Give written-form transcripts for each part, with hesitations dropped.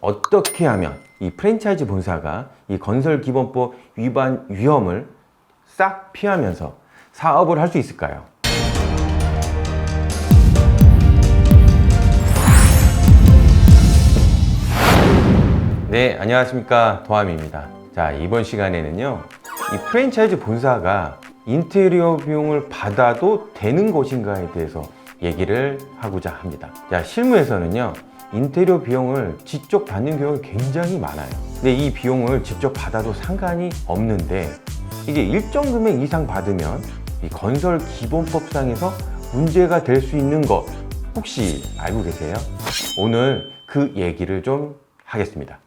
어떻게 하면 이 프랜차이즈 본사가 이 건설기본법 위반 위험을 싹 피하면서 사업을 할 수 있을까요? 네, 안녕하십니까, 도함입니다. 자, 이번 시간에는요, 이 프랜차이즈 본사가 인테리어 비용을 받아도 되는 것인가에 대해서 얘기를 하고자 합니다. 자, 실무에서는요, 인테리어 비용을 직접 받는 경우가 굉장히 많아요. 근데 이 비용을 직접 받아도 상관이 없는데, 이게 일정 금액 이상 받으면 이 건설기본법상에서 문제가 될 수 있는 것 혹시 알고 계세요? 오늘 그 얘기를 좀 하겠습니다.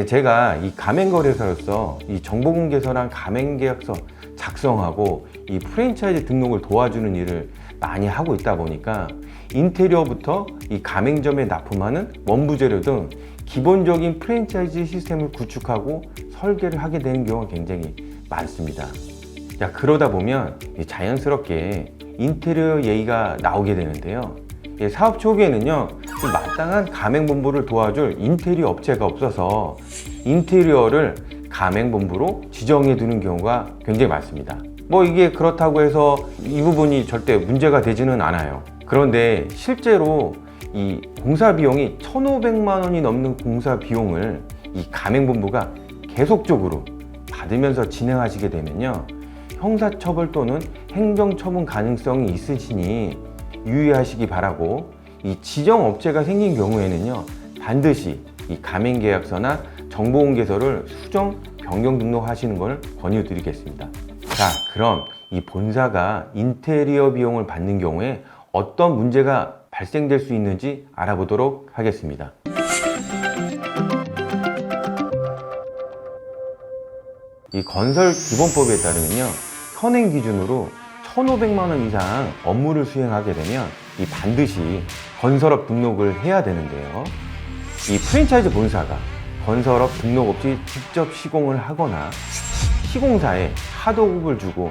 제가 이 가맹거래소로서 이 정보공개서랑 가맹계약서 작성하고 이 프랜차이즈 등록을 도와주는 일을 많이 하고 있다 보니까 인테리어부터 이 가맹점에 납품하는 원부재료 등 기본적인 프랜차이즈 시스템을 구축하고 설계를 하게 되는 경우가 굉장히 많습니다. 자, 그러다 보면 자연스럽게 인테리어 얘기가 나오게 되는데요. 사업 초기에는요, 마땅한 가맹본부를 도와줄 인테리어 업체가 없어서 인테리어를 가맹본부로 지정해 두는 경우가 굉장히 많습니다. 이게 그렇다고 해서 이 부분이 절대 문제가 되지는 않아요. 그런데 실제로 이 공사 비용이 1,500만 원이 넘는 공사 비용을 이 가맹본부가 계속적으로 받으면서 진행하시게 되면요, 형사처벌 또는 행정처분 가능성이 있으시니 유의하시기 바라고, 이 지정업체가 생긴 경우에는요, 반드시 이 가맹계약서나 정보공개서를 수정, 변경 등록하시는 것을 권유드리겠습니다. 자, 그럼 이 본사가 인테리어 비용을 받는 경우에 어떤 문제가 발생될 수 있는지 알아보도록 하겠습니다. 이 건설기본법에 따르면요, 현행 기준으로 1,500만 원 이상 업무를 수행하게 되면 이 반드시 건설업 등록을 해야 되는데요. 이 프랜차이즈 본사가 건설업 등록 없이 직접 시공을 하거나 시공사에 하도급을 주고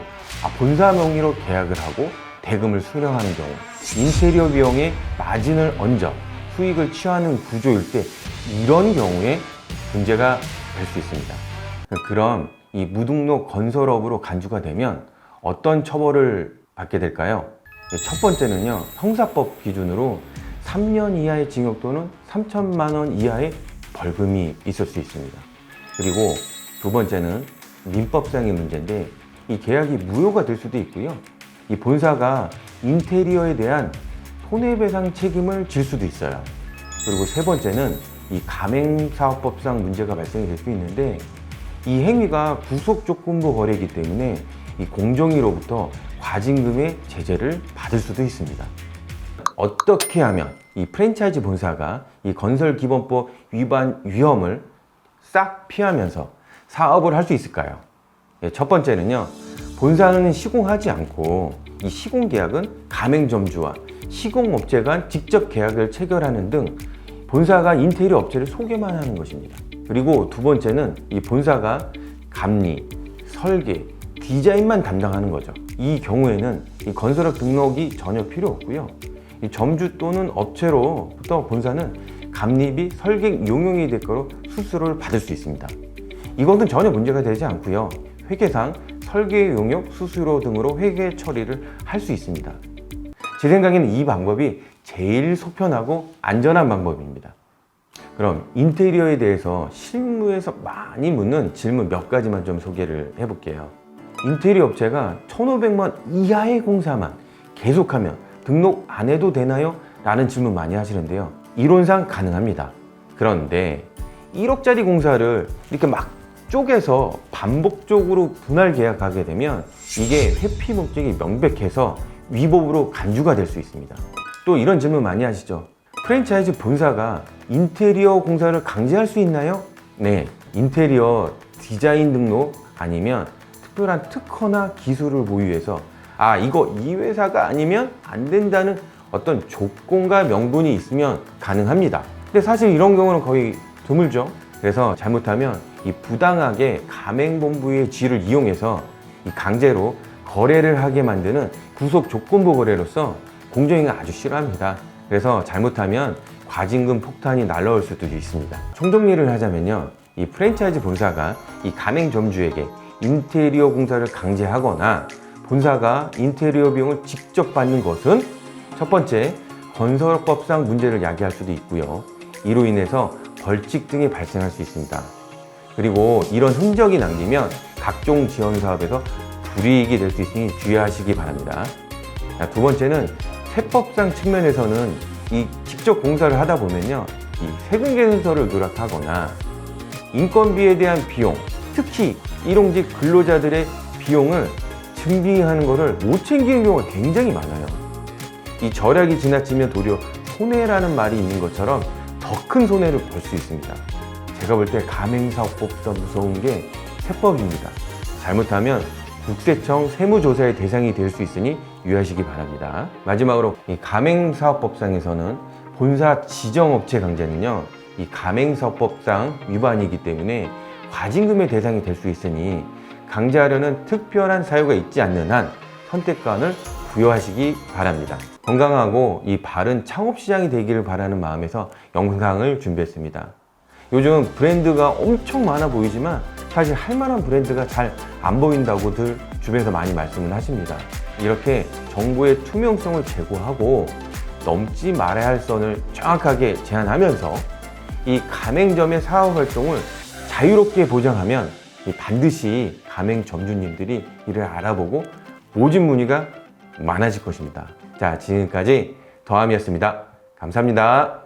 본사 명의로 계약을 하고 대금을 수령하는 경우, 인테리어 비용에 마진을 얹어 수익을 취하는 구조일 때 이런 경우에 문제가 될 수 있습니다. 그럼 이 무등록 건설업으로 간주가 되면 어떤 처벌을 받게 될까요? 첫 번째는요, 형사법 기준으로 3년 이하의 징역 또는 3천만 원 이하의 벌금이 있을 수 있습니다. 그리고 두 번째는 민법상의 문제인데, 이 계약이 무효가 될 수도 있고요, 이 본사가 인테리어에 대한 손해배상 책임을 질 수도 있어요. 그리고 세 번째는 이 가맹사업법상 문제가 발생이 될 수 있는데, 이 행위가 구속조건부 거래이기 때문에 이 공정위로부터 과징금의 제재를 받을 수도 있습니다. 어떻게 하면 이 프랜차이즈 본사가 이 건설기본법 위반 위험을 싹 피하면서 사업을 할 수 있을까요? 첫 번째는요, 본사는 시공하지 않고 이 시공계약은 가맹점주와 시공업체 간 직접 계약을 체결하는 등 본사가 인테리어 업체를 소개만 하는 것입니다. 그리고 두 번째는 이 본사가 감리, 설계, 디자인만 담당하는 거죠. 이 경우에는 이 건설업 등록이 전혀 필요 없고요, 이 점주 또는 업체로부터 본사는 감리비, 설계 용역의 대가로 수수료를 받을 수 있습니다. 이것은 전혀 문제가 되지 않고요, 회계상 설계 용역, 수수료 등으로 회계 처리를 할 수 있습니다. 제 생각에는 이 방법이 제일 속편하고 안전한 방법입니다. 그럼 인테리어에 대해서 실무에서 많이 묻는 질문 몇 가지만 좀 소개를 해볼게요. 인테리어 업체가 1,500만 이하의 공사만 계속하면 등록 안 해도 되나요? 라는 질문 많이 하시는데요. 이론상 가능합니다. 그런데 1억짜리 공사를 이렇게 막 쪼개서 반복적으로 분할 계약하게 되면 이게 회피 목적이 명백해서 위법으로 간주가 될 수 있습니다. 또 이런 질문 많이 하시죠. 프랜차이즈 본사가 인테리어 공사를 강제할 수 있나요? 네, 인테리어 디자인 등록 아니면 특별한 특허나 기술을 보유해서 이거 이 회사가 아니면 안 된다는 어떤 조건과 명분이 있으면 가능합니다. 근데 사실 이런 경우는 거의 드물죠. 그래서 잘못하면 이 부당하게 가맹본부의 지위를 이용해서 이 강제로 거래를 하게 만드는 구속 조건부 거래로서 공정위가 아주 싫어합니다. 그래서 잘못하면 과징금 폭탄이 날라올 수도 있습니다. 총정리를 하자면요, 이 프랜차이즈 본사가 이 가맹점주에게 인테리어 공사를 강제하거나 본사가 인테리어 비용을 직접 받는 것은 첫 번째, 건설법상 문제를 야기할 수도 있고요. 이로 인해서 벌칙 등이 발생할 수 있습니다. 그리고 이런 흔적이 남기면 각종 지원 사업에서 불이익이 될 수 있으니 주의하시기 바랍니다. 두 번째는 세법상 측면에서는 이 직접 공사를 하다 보면요, 이 세금 개선서를 누락하거나 인건비에 대한 비용, 특히 일용직 근로자들의 비용을 증빙하는 것을 못 챙기는 경우가 굉장히 많아요. 이 절약이 지나치면 도리어 손해라는 말이 있는 것처럼 더 큰 손해를 볼 수 있습니다. 제가 볼 때 가맹사업법보다 무서운 게 세법입니다. 잘못하면 국세청 세무조사의 대상이 될 수 있으니 유의하시기 바랍니다. 마지막으로 이 가맹사업법상에서는 본사 지정업체 강제는요, 이 가맹사업법상 위반이기 때문에 과징금의 대상이 될 수 있으니 강제하려는 특별한 사유가 있지 않는 한 선택권을 부여하시기 바랍니다. 건강하고 이 바른 창업시장이 되기를 바라는 마음에서 영상을 준비했습니다. 요즘 브랜드가 엄청 많아 보이지만 사실 할 만한 브랜드가 잘 안 보인다고들 주변에서 많이 말씀을 하십니다. 이렇게 정보의 투명성을 제고하고 넘지 말아야 할 선을 정확하게 제한하면서 이 가맹점의 사업 활동을 자유롭게 보장하면 반드시 가맹점주님들이 이를 알아보고 모집 문의가 많아질 것입니다. 자, 지금까지 더함이었습니다. 감사합니다.